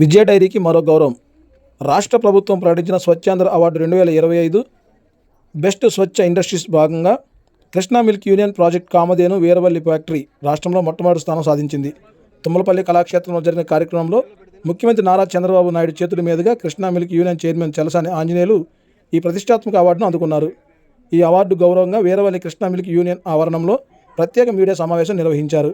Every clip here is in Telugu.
విజయ డైరీకి మరో గౌరవం. రాష్ట్ర ప్రభుత్వం ప్రకటించిన స్వచ్ఛాంధ్ర అవార్డు 2025 బెస్ట్ స్వచ్ఛ ఇండస్ట్రీస్ భాగంగా Krishna milk union project Kamadhenu Veeravalli factory రాష్ట్రంలో మొట్టమొదటి స్థానం సాధించింది. తుమ్మలపల్లి కళాక్షేత్రంలో జరిగిన కార్యక్రమంలో ముఖ్యమంత్రి నారా చంద్రబాబు నాయుడు చేతుల మీదుగా Krishna milk union chairman Chalasani Anjaneyulu ఈ ప్రతిష్టాత్మక అవార్డును అందుకున్నారు. ఈ అవార్డు గౌరవంగా వీరవల్లి కృష్ణా మిల్క్ యూనియన్ ఆవరణంలో ప్రత్యేక మీడియా సమావేశం నిర్వహించారు.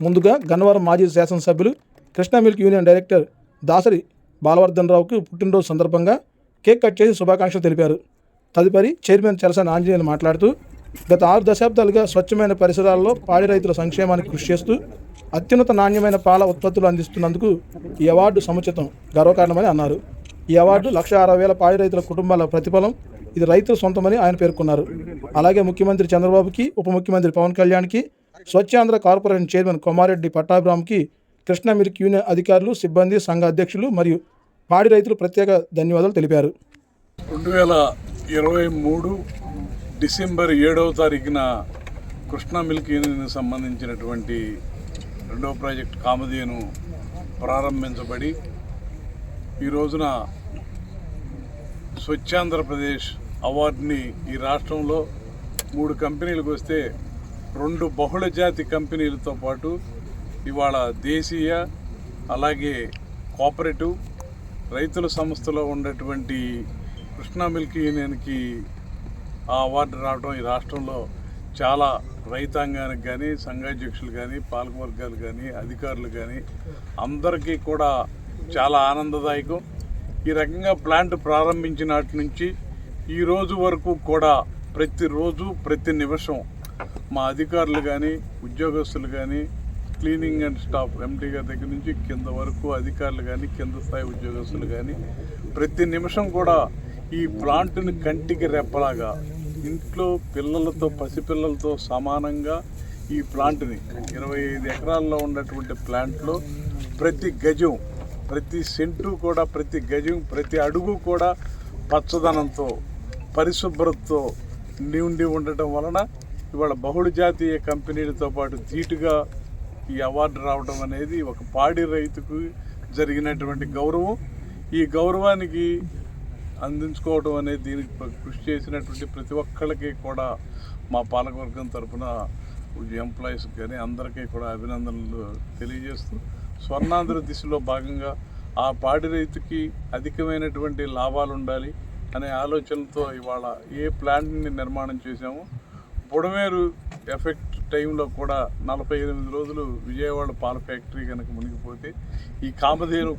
ముందుగా గన్నవరం మాజీ శాసనసభ్యులు Krishna milk union director Dasari Balavardhan రావుకు పుట్టినరోజు సందర్భంగా కేక్ కట్ చేసి శుభాకాంక్షలు తెలిపారు. తదుపరి చైర్మన్ చలసాని ఆంజనేయులు మాట్లాడుతూ, గత 6 దశాబ్దాలుగా స్వచ్ఛమైన పరిసరాల్లో పాడి రైతుల సంక్షేమానికి కృషి చేస్తూ అత్యున్నత నాణ్యమైన పాల ఉత్పత్తులు అందిస్తున్నందుకు ఈ అవార్డు సముచితం గర్వకారణమని అన్నారు. ఈ అవార్డు 1,60,000 పాడి రైతుల కుటుంబాల ప్రతిఫలం. ఇది రైతుల సొంతమని ఆయన పేర్కొన్నారు. అలాగే ముఖ్యమంత్రి చంద్రబాబుకి, ఉప ముఖ్యమంత్రి పవన్ కళ్యాణ్కి, స్వచ్ఛాంధ్ర కార్పొరేషన్ చైర్మన్ కొమారెడ్డి పట్టాభిరామ్కి, కృష్ణా మిల్క్ యూనియన్ అధికారులు, సిబ్బంది, సంఘ అధ్యక్షులు మరియు పాడి రైతులు ప్రత్యేక ధన్యవాదాలు తెలిపారు. 2023 డిసెంబర్ 7వ తారీఖున కృష్ణా మిల్క్ యూనియన్కి సంబంధించినటువంటి రెండవ ప్రాజెక్ట్ కామధేను ప్రారంభించబడి ఈ రోజున స్వచ్ఛాంధ్రప్రదేశ్ అవార్డుని ఈ రాష్ట్రంలో 3 కంపెనీలకు వస్తే 2 బహుళజాతి కంపెనీలతో పాటు ఇవాళ దేశీయ అలాగే కోఆపరేటివ్ రైతుల సంస్థలో ఉన్నటువంటి కృష్ణా మిల్క్ యూనియన్కి ఆ అవార్డు రావడం ఈ రాష్ట్రంలో చాలా రైతాంగానికి కానీ, సంఘాధ్యక్షులు కానీ, పాలకవర్గాలు కానీ, అధికారులు కానీ అందరికీ కూడా చాలా ఆనందదాయకం. ఈ రకంగా ప్లాంట్ ప్రారంభించిన నాటి నుంచి ఈ రోజు వరకు కూడా ప్రతిరోజు ప్రతి నిమిషం మా అధికారులు కానీ, ఉద్యోగస్తులు కానీ, క్లీనింగ్ అండ్ స్టాఫ్ ఎండీ గారి దగ్గర నుంచి కింద వరకు అధికారులు కానీ, కింద స్థాయి ఉద్యోగస్తులు కానీ ప్రతి నిమిషం కూడా ఈ ప్లాంట్ని కంటికి రెప్పలాగా ఇంట్లో పిల్లలతో, పసిపిల్లలతో సమానంగా ఈ ప్లాంట్ని 25 ఎకరాల్లో ఉన్నటువంటి ప్లాంట్లో ప్రతి గజం, ప్రతి సెంటు కూడా, ప్రతి గజం, ప్రతి అడుగు కూడా పచ్చదనంతో, పరిశుభ్రతతో నిండి ఉండటం వలన ఇవాళ బహుళజాతీయ కంపెనీలతో పాటు ధీటుగా ఈ అవార్డు రావడం అనేది ఒక పాడి రైతుకు జరిగినటువంటి గౌరవం. ఈ గౌరవానికి అందించుకోవడం అనేది దీనికి కృషి చేసినటువంటి ప్రతి ఒక్కళ్ళకి కూడా మా పాలకవర్గం తరఫున ఎంప్లాయీస్కి కానీ అందరికీ కూడా అభినందనలు తెలియజేస్తూ, స్వర్ణాంధ్ర దిశలో భాగంగా ఆ పాడి రైతుకి అధికమైనటువంటి లాభాలు ఉండాలి అనే ఆలోచనతో ఇవాళ ఏ ప్లాంట్ని నిర్మాణం చేశామో బుడమేరు ఎఫెక్ట్ టైంలో కూడా 48 రోజులు విజయవాడ పాల ఫ్యాక్టరీ కనుక మునిగిపోతే ఈ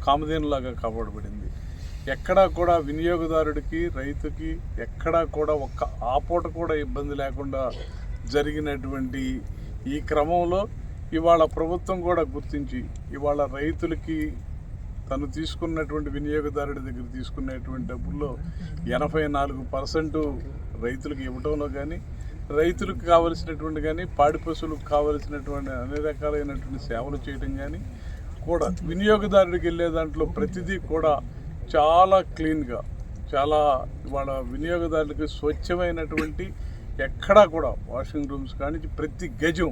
కామధేనులాగా కాపాడబడింది. ఎక్కడా కూడా వినియోగదారుడికి, రైతుకి ఎక్కడా కూడా ఒక్క ఆపూట కూడా ఇబ్బంది లేకుండా జరిగినటువంటి ఈ క్రమంలో ఇవాళ ప్రభుత్వం కూడా గుర్తించి ఇవాళ రైతులకి తను తీసుకున్నటువంటి వినియోగదారుడి దగ్గర తీసుకునేటువంటి డబ్బుల్లో 84% రైతులకు ఇవ్వడంలో కానీ, రైతులకు కావలసినటువంటి కానీ, పాడి పశువులకు కావలసినటువంటి అన్ని రకాలైనటువంటి సేవలు చేయడం కానీ కూడా వినియోగదారుడికి వెళ్ళే దాంట్లో ప్రతిదీ కూడా చాలా క్లీన్గా, చాలా ఇవాళ వినియోగదారులకు స్వచ్ఛమైనటువంటి ఎక్కడా కూడా వాషింగ్ రూమ్స్ కానీ ప్రతి గజం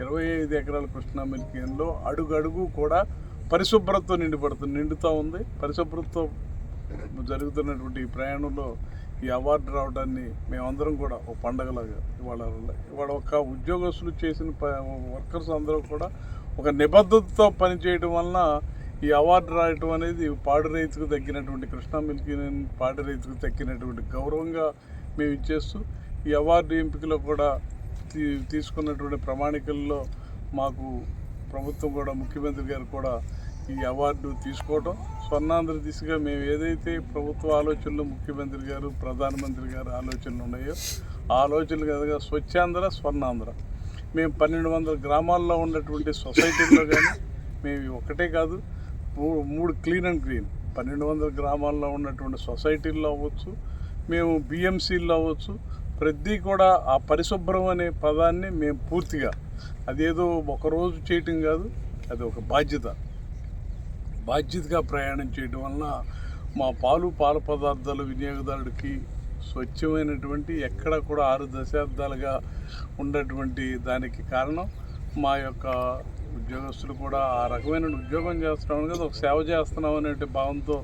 25 ఎకరాల కృష్ణా మిల్క్ యూనియన్లో అడుగు కూడా పరిశుభ్రతతో నిండుతూ ఉంది. పరిశుభ్రతతో జరుగుతున్నటువంటి ఈ ప్రయాణంలో ఈ అవార్డు రావడాన్ని మేమందరం కూడా ఒక పండగలాగా ఇవాళ ఒక ఉద్యోగస్తులు చేసిన వర్కర్స్ అందరూ కూడా ఒక నిబద్ధతతో పనిచేయడం వలన ఈ అవార్డు రాయటం అనేది పాడి రైతుకు తగ్గినటువంటి కృష్ణా మిల్క్ యూనియన్ పాడి రైతుకు తగ్గినటువంటి గౌరవంగా మేము ఇచ్చేస్తూ ఈ అవార్డు ఎంపికలో కూడా తీసుకున్నటువంటి ప్రమాణికల్లో మాకు ప్రభుత్వం కూడా, ముఖ్యమంత్రి గారు కూడా ఈ అవార్డు తీసుకోవడం స్వర్ణాంధ్ర దిశగా మేము ఏదైతే ప్రభుత్వ ఆలోచనలు, ముఖ్యమంత్రి గారు, ప్రధానమంత్రి గారు ఆలోచనలు ఉన్నాయో ఆ ఆలోచనలు కనుక స్వచ్ఛాంధ్ర, స్వర్ణాంధ్ర మేము 1200 గ్రామాల్లో ఉన్నటువంటి సొసైటీల్లో కానీ మేము ఒకటే కాదు 3 క్లీన్ అండ్ గ్రీన్ 1200 గ్రామాల్లో ఉన్నటువంటి సొసైటీల్లో అవ్వచ్చు, మేము బిఎంసీల్లో అవ్వచ్చు, ప్రతి కూడా ఆ పరిశుభ్రం అనే పదాన్ని మేము పూర్తిగా అదేదో ఒకరోజు చేయటం కాదు, అది ఒక బాధ్యతగా ప్రయాణం చేయడం వలన మా పాల పదార్థాలు వినియోగదారుడికి స్వచ్ఛమైనటువంటి ఎక్కడ కూడా 6 దశాబ్దాలుగా ఉన్నటువంటి దానికి కారణం మా యొక్క ఉద్యోగస్తులు కూడా ఆ రకమైన ఉద్యోగం చేస్తున్నాం కదా, ఒక సేవ చేస్తున్నాం అనే భావంతో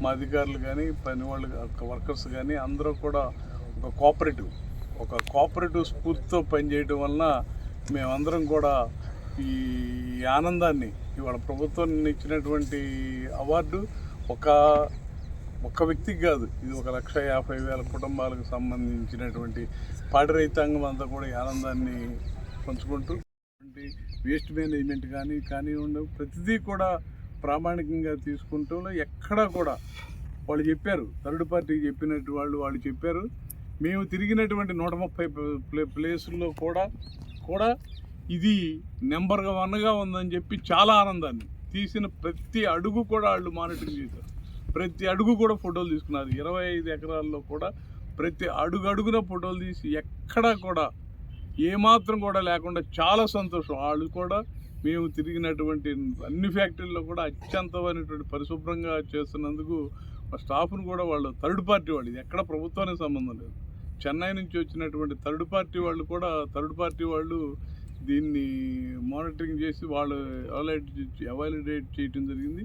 మా అధికారులు కానీ పని వాళ్ళు వర్కర్స్ కానీ అందరూ కూడా ఒక కోఆపరేటివ్ స్ఫూర్తితో పనిచేయడం వలన మేమందరం కూడా ఈ ఆనందాన్ని ఇవాళ ప్రభుత్వం ఇచ్చినటువంటి అవార్డు ఒక్క వ్యక్తికి కాదు, ఇది 1,50,000 కుటుంబాలకు సంబంధించినటువంటి పాడి రైతాంగం అంతా కూడా ఈ ఆనందాన్ని పంచుకుంటూ వేస్ట్ మేనేజ్మెంట్ కానివ్వండి ప్రతిదీ కూడా ప్రామాణికంగా తీసుకుంటూ ఎక్కడా కూడా వాళ్ళు చెప్పారు, థర్డ్ పార్టీకి చెప్పినట్టు వాళ్ళు చెప్పారు. మేము తిరిగినటువంటి 130 ప్లేసుల్లో కూడా ఇది నెంబర్ 1గా ఉందని చెప్పి చాలా ఆనందాన్ని తీసిన ప్రతి అడుగు కూడా వాళ్ళు మానిటరింగ్ చేశారు. ప్రతి అడుగు కూడా ఫోటోలు తీసుకున్నారు. 25 ఎకరాల్లో కూడా ప్రతి అడుగున ఫోటోలు తీసి ఎక్కడా కూడా ఏమాత్రం కూడా లేకుండా చాలా సంతోషం. వాళ్ళు కూడా మేము తిరిగినటువంటి అన్ని ఫ్యాక్టరీల్లో కూడా అత్యంతమైనటువంటి పరిశుభ్రంగా చేస్తున్నందుకు మా స్టాఫ్ను కూడా వాళ్ళు థర్డ్ పార్టీ వాళ్ళు, ఇది ఎక్కడ ప్రభుత్వానికి సంబంధం లేదు, చెన్నై నుంచి వచ్చినటువంటి థర్డ్ పార్టీ వాళ్ళు దీన్ని మానిటరింగ్ చేసి వాళ్ళు ఎవాల్యుయేట్ చేయడం జరిగింది.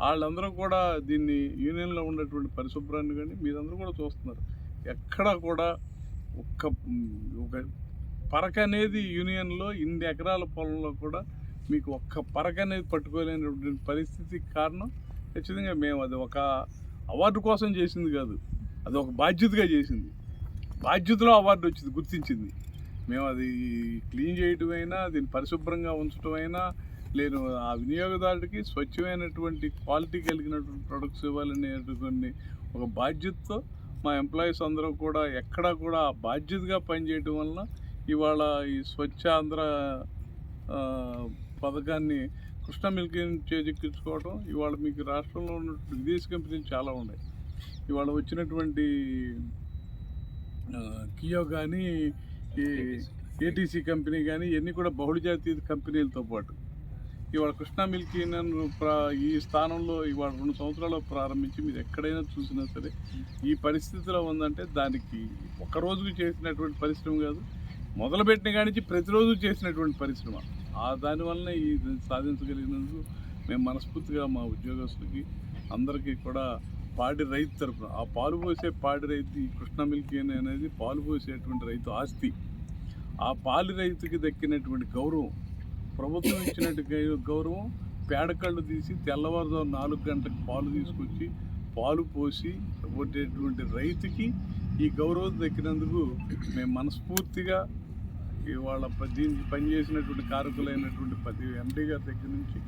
వాళ్ళందరూ కూడా దీన్ని యూనియన్లో ఉన్నటువంటి పరిశుభ్రాన్ని కానీ మీరందరూ కూడా చూస్తున్నారు. ఎక్కడా కూడా ఒక పరక అనేది యూనియన్లో ఇన్ని ఎకరాల పొలంలో కూడా మీకు ఒక్క పరక అనేది పట్టుకోలేనటువంటి పరిస్థితికి కారణం ఖచ్చితంగా మేము అది ఒక అవార్డు కోసం చేసింది కాదు, అది ఒక బాధ్యతగా చేసింది. బాధ్యతలో అవార్డు వచ్చింది, గుర్తించింది. మేము అది క్లీన్ చేయటమైనా దీన్ని పరిశుభ్రంగా ఉంచటమైనా లేదు ఆ వినియోగదారుడికి స్వచ్ఛమైనటువంటి క్వాలిటీ కలిగినటువంటి ప్రొడక్ట్స్ ఇవ్వాలనేటువంటి ఒక బాధ్యతతో మా ఎంప్లాయీస్ అందరూ కూడా ఎక్కడా కూడా ఆ బాధ్యతగా పనిచేయటం వలన ఇవాళ ఈ స్వచ్ఛ ఆంధ్ర పథకాన్ని కృష్ణా మిల్క్ చేజిక్కించుకోవడం. ఇవాళ మీకు రాష్ట్రంలో ఉన్నటువంటి విదేశీ కంపెనీలు చాలా ఉన్నాయి. ఇవాళ వచ్చినటువంటి కియో కానీ ఈ ఏటీసీ కంపెనీ కానీ ఇవన్నీ కూడా బహుళజాతీయ కంపెనీలతో పాటు ఇవాళ కృష్ణా మిల్క్ ఈ స్థానంలో ఇవాళ 2 సంవత్సరాలు ప్రారంభించి మీరు ఎక్కడైనా చూసినా సరే ఈ పరిస్థితిలో ఉందంటే దానికి ఒక రోజుకు చేసినటువంటి పరిశ్రమ కాదు, మొదలుపెట్టిన కానించి ప్రతిరోజు చేసినటువంటి పరిశ్రమ. దానివల్లనే ఇది సాధించగలిగినందుకు మేము మనస్ఫూర్తిగా మా ఉద్యోగస్తులకి అందరికీ కూడా పాడి రైతు తరఫున ఆ పాలు పోసే పాడి రైతు ఈ కృష్ణా మిల్క్ అనేది పాలు పోసేటువంటి రైతు ఆస్తి, ఆ పాలి రైతుకి దక్కినటువంటి గౌరవం, ప్రభుత్వం ఇచ్చినట్టు గౌరవం పేడకళ్ళు తీసి తెల్లవారుజాము 4 గంటలకు పాలు తీసుకొచ్చి పాలు పోసి కొట్టేటువంటి రైతుకి ఈ గౌరవం దక్కినందుకు మేము మనస్ఫూర్తిగా ఇవాళ దీనికి పనిచేసినటువంటి కారకులైనటువంటి ప్రతి ఎండీ గారి దగ్గర నుంచి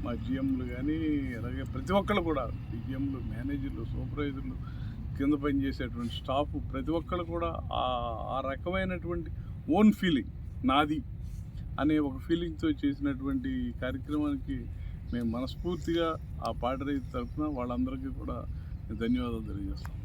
మా జిఎంలు కానీ అలాగే ప్రతి ఒక్కళ్ళు కూడా డిజిఎంలు, మేనేజర్లు, సూపర్వైజర్లు, కింద పనిచేసేటువంటి స్టాఫ్ ప్రతి ఒక్కళ్ళు కూడా ఆ రకమైనటువంటి ఓన్ ఫీలింగ్ నాది అనే ఒక ఫీలింగ్తో చేసినటువంటి కార్యక్రమానికి మేము మనస్ఫూర్తిగా ఆ పాడి రైతు తరఫున వాళ్ళందరికీ కూడా ధన్యవాదాలు తెలియజేస్తాం.